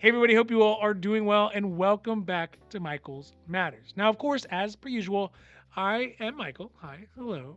Hey, everybody, hope you all are doing well and welcome back to Michael's Matters. Now, of course, as per usual, I am Michael. Hi, hello.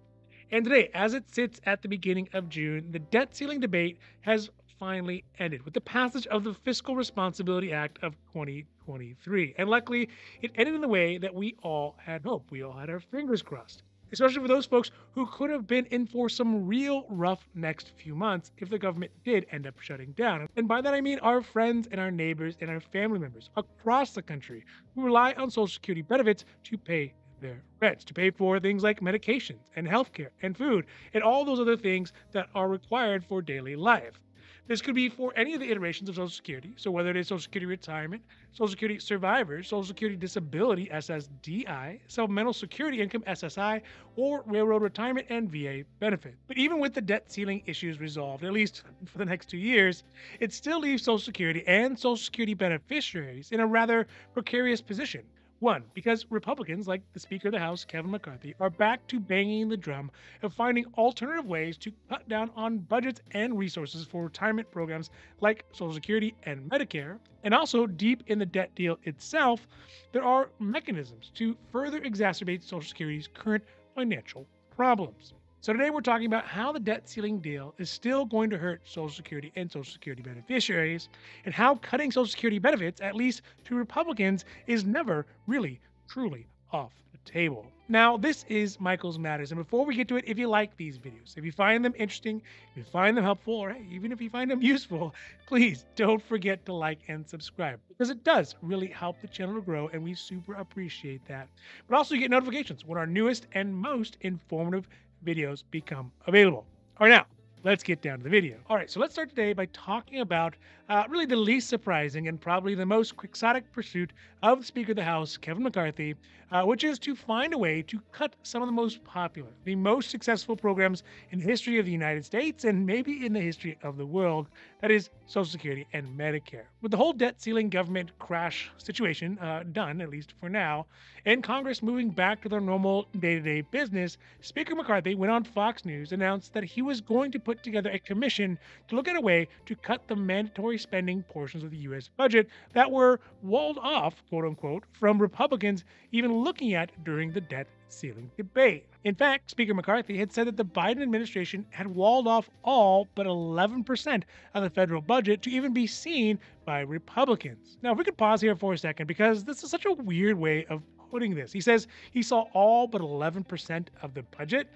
And today, as it sits at the beginning of June, the debt ceiling debate has finally ended with the passage of the Fiscal Responsibility Act of 2023. And luckily, it ended in the way that we all had hoped. We all had our fingers crossed, especially for those folks who could have been in for some real rough next few months if the government did end up shutting down. And by that I mean our friends and our neighbors and our family members across the country who rely on Social Security benefits to pay their rents, to pay for things like medications and healthcare and food and all those other things that are required for daily life. This could be for any of the iterations of Social Security. So whether it is Social Security Retirement, Social Security Survivors, Social Security Disability SSDI, Supplemental Security Income SSI, or Railroad Retirement and VA benefit. But even with the debt ceiling issues resolved, at least for the next 2 years, it still leaves Social Security and Social Security beneficiaries in a rather precarious position. One, because Republicans, like the Speaker of the House, Kevin McCarthy, are back to banging the drum of finding alternative ways to cut down on budgets and resources for retirement programs like Social Security and Medicare. And also, deep in the debt deal itself, there are mechanisms to further exacerbate Social Security's current financial problems. So today we're talking about how the debt ceiling deal is still going to hurt Social Security and Social Security beneficiaries, and how cutting Social Security benefits, at least to Republicans, is never really, truly off the table. Now, this is Michael's Matters, and before we get to it, if you like these videos, if you find them interesting, if you find them helpful, or hey, even if you find them useful, please don't forget to like and subscribe, because it does really help the channel to grow, and we super appreciate that. But also, you get notifications when our newest and most informative videos become available. All right, now let's get down to the video. All right, so let's start today by talking about really the least surprising and probably the most quixotic pursuit of the Speaker of the House, Kevin McCarthy, which is to find a way to cut some of the most popular, the most successful programs in the history of the United States and maybe in the history of the world. That is Social Security and Medicare. With the whole debt ceiling government crash situation done, at least for now, and Congress moving back to their normal day-to-day business, Speaker McCarthy went on Fox News, announced that he was going to put together a commission to look at a way to cut the mandatory spending portions of the U.S. budget that were walled off, quote unquote, from Republicans even looking at during the debt ceiling debate. In fact, Speaker McCarthy had said that the Biden administration had walled off all but 11% of the federal budget to even be seen by Republicans. Now, if we could pause here for a second, because this is such a weird way of putting this. He says he saw all but 11% of the budget.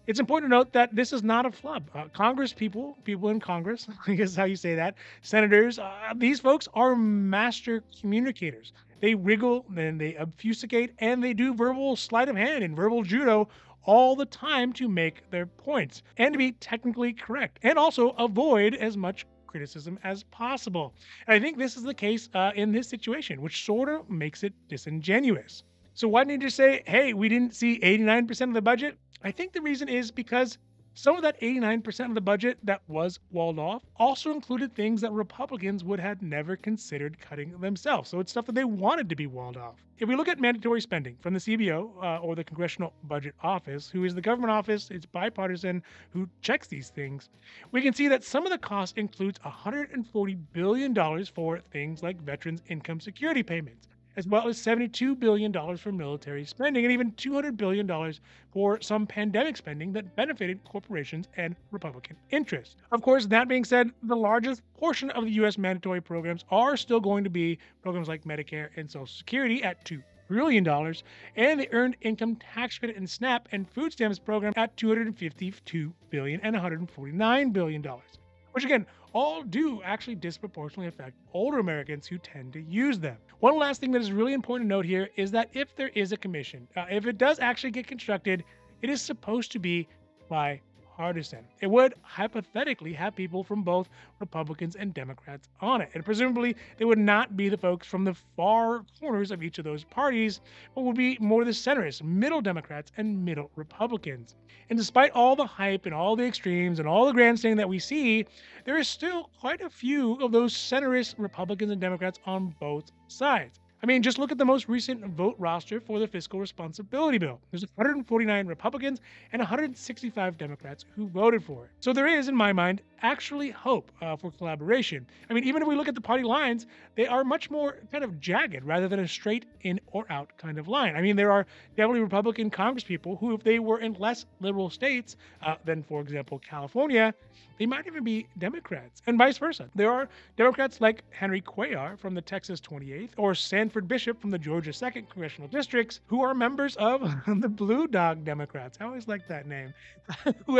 It's important to note that this is not a flub. Congress people in Congress, I guess is how you say that, senators, these folks are master communicators. They wriggle and they obfuscate and they do verbal sleight of hand and verbal judo all the time to make their points and to be technically correct and also avoid as much criticism as possible. And I think this is the case in this situation, which sort of makes it disingenuous. So why didn't you just say, hey, we didn't see 89% of the budget? I think the reason is because some of that 89% of the budget that was walled off also included things that Republicans would have never considered cutting themselves. So it's stuff that they wanted to be walled off. If we look at mandatory spending from the CBO or the Congressional Budget Office, who is the government office, it's bipartisan, who checks these things, we can see that some of the cost includes $140 billion for things like veterans' income security payments, as well as $72 billion for military spending, and even $200 billion for some pandemic spending that benefited corporations and Republican interests. Of course, that being said, the largest portion of the U.S. mandatory programs are still going to be programs like Medicare and Social Security at $2 trillion, and the Earned Income Tax Credit and SNAP and food stamps program at $252 billion and $149 billion, which again, all do actually disproportionately affect older Americans who tend to use them. One last thing that is really important to note here is that if there is a commission, if it does actually get constructed, it is supposed to be bipartisan. It would hypothetically have people from both Republicans and Democrats on it. And presumably, they would not be the folks from the far corners of each of those parties, but would be more the centrist, middle Democrats and middle Republicans. And despite all the hype and all the extremes and all the grandstanding that we see, there is still quite a few of those centrist Republicans and Democrats on both sides. I mean, just look at the most recent vote roster for the fiscal responsibility bill. There's 149 Republicans and 165 Democrats who voted for it. So there is, in my mind, actually hope for collaboration. I mean, even if we look at the party lines, they are much more kind of jagged rather than a straight in or out kind of line. I mean, there are definitely Republican congresspeople who, if they were in less liberal states than, for example, California, they might even be Democrats, and vice versa. There are Democrats like Henry Cuellar from the Texas 28th or Sanford Bishop from the Georgia 2nd congressional districts who are members of the Blue Dog Democrats. I always like that name. Who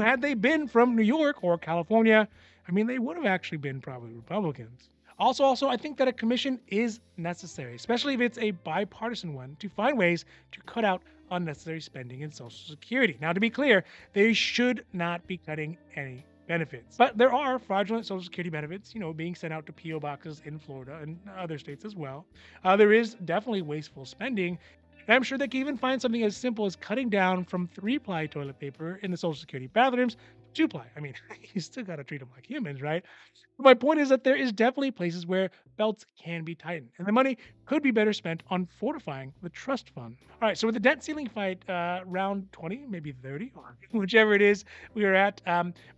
had they been from New York or California, I mean, they would have actually been probably Republicans. Also, I think that a commission is necessary, especially if it's a bipartisan one, to find ways to cut out unnecessary spending in Social Security. Now, to be clear, they should not be cutting any benefits. But there are fraudulent Social Security benefits, being sent out to P.O. boxes in Florida and other states as well. There is definitely wasteful spending. And I'm sure they can even find something as simple as cutting down from 3-ply toilet paper in the Social Security bathrooms to 2-ply. I mean, you still got to treat them like humans, right? But my point is that there is definitely places where belts can be tightened, and the money could be better spent on fortifying the trust fund. All right, so with the debt ceiling fight, round 20, maybe 30, or whichever it is we are at,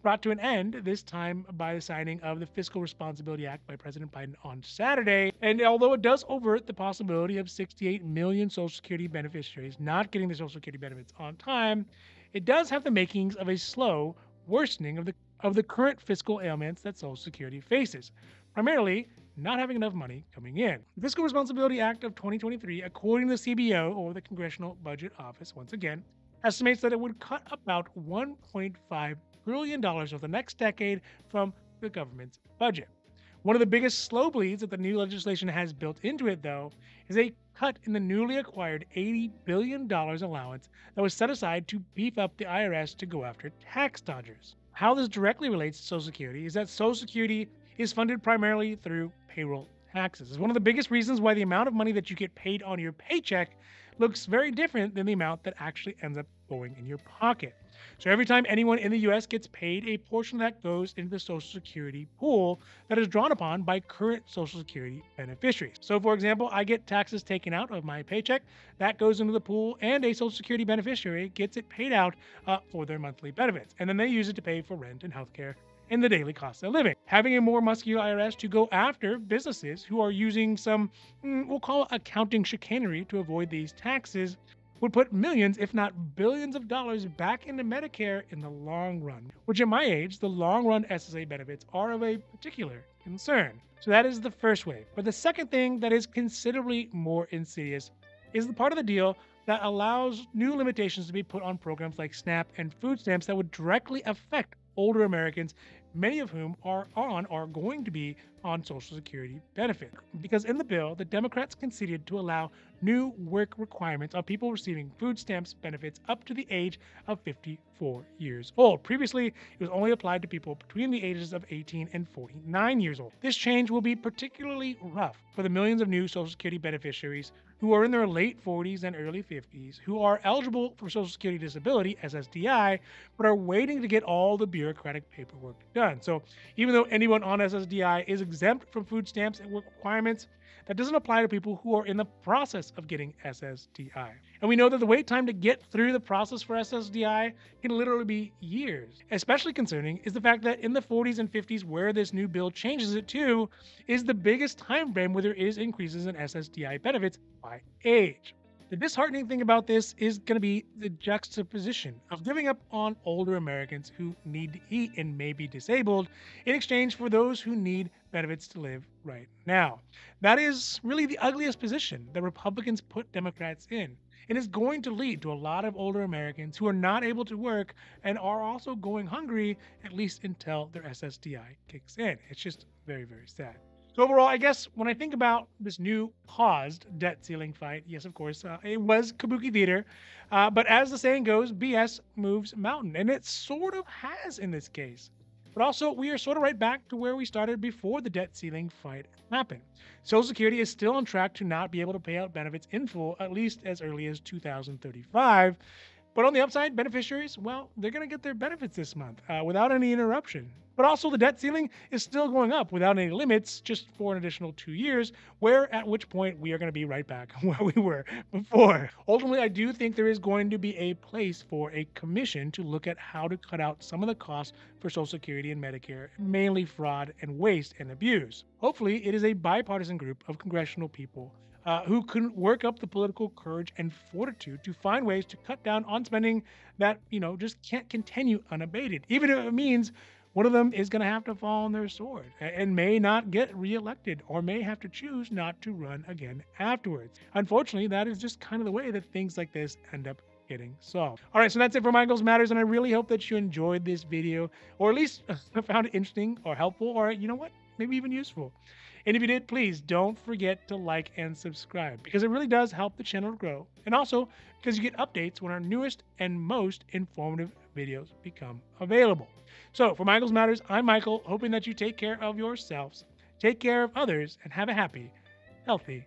brought to an end this time by the signing of the Fiscal Responsibility Act by President Biden on Saturday. And although it does overt the possibility of 68 million Social Security beneficiaries not getting their Social Security benefits on time, it does have the makings of a slow worsening of the current fiscal ailments that Social Security faces, primarily not having enough money coming in. The Fiscal Responsibility Act of 2023, according to the CBO, or the Congressional Budget Office, once again, estimates that it would cut about $1.5 trillion over the next decade from the government's budget. One of the biggest slow bleeds that the new legislation has built into it, though, is a cut in the newly acquired $80 billion allowance that was set aside to beef up the IRS to go after tax dodgers. How this directly relates to Social Security is that Social Security is funded primarily through payroll taxes. It's one of the biggest reasons why the amount of money that you get paid on your paycheck looks very different than the amount that actually ends up going in your pocket. So every time anyone in the US gets paid, a portion of that goes into the Social Security pool that is drawn upon by current Social Security beneficiaries. So for example, I get taxes taken out of my paycheck, that goes into the pool, and a Social Security beneficiary gets it paid out for their monthly benefits. And then they use it to pay for rent and healthcare and the daily cost of living. Having a more muscular IRS to go after businesses who are using some, we'll call it accounting chicanery to avoid these taxes, would put millions, if not billions of dollars back into Medicare in the long run, which at my age, the long run SSA benefits are of a particular concern. So that is the first way. But the second thing that is considerably more insidious is the part of the deal that allows new limitations to be put on programs like SNAP and food stamps that would directly affect older Americans, many of whom are going to be on Social Security benefit. Because in the bill, the Democrats conceded to allow new work requirements of people receiving food stamps benefits up to the age of 54 years old. Previously, it was only applied to people between the ages of 18 and 49 years old. This change will be particularly rough for the millions of new Social Security beneficiaries who are in their late 40s and early 50s, who are eligible for Social Security Disability SSDI, but are waiting to get all the bureaucratic paperwork done. So even though anyone on SSDI is exempt from food stamps and work requirements, that doesn't apply to people who are in the process of getting SSDI. And we know that the wait time to get through the process for SSDI can literally be years. Especially concerning is the fact that in the 40s and 50s, where this new bill changes it to, is the biggest time frame where there is increases in SSDI benefits by age. The disheartening thing about this is going to be the juxtaposition of giving up on older Americans who need to eat and may be disabled in exchange for those who need benefits to live right now. That is really the ugliest position that Republicans put Democrats in. It is going to lead to a lot of older Americans who are not able to work and are also going hungry, at least until their SSDI kicks in. It's just very, very sad. So overall, I guess when I think about this new paused debt ceiling fight, yes, of course, it was kabuki theater. But as the saying goes, BS moves mountain. And it sort of has in this case. But also, we are sort of right back to where we started before the debt ceiling fight happened. Social Security is still on track to not be able to pay out benefits in full, at least as early as 2035. But on the upside, beneficiaries, well, they're going to get their benefits this month without any interruption. But also, the debt ceiling is still going up without any limits, just for an additional 2 years, where at which point we are going to be right back where we were before. Ultimately, I do think there is going to be a place for a commission to look at how to cut out some of the costs for Social Security and Medicare, mainly fraud and waste and abuse. Hopefully, it is a bipartisan group of congressional people who can work up the political courage and fortitude to find ways to cut down on spending that, just can't continue unabated, even if it means one of them is going to have to fall on their sword and may not get reelected or may have to choose not to run again afterwards. Unfortunately, that is just kind of the way that things like this end up getting solved. All right, so that's it for Michael's Matters, and I really hope that you enjoyed this video, or at least found it interesting or helpful, or you know what, maybe even useful. And if you did, please don't forget to like and subscribe, because it really does help the channel grow. And also because you get updates when our newest and most informative videos become available. So for Michael's Matters, I'm Michael, hoping that you take care of yourselves, take care of others, and have a happy, healthy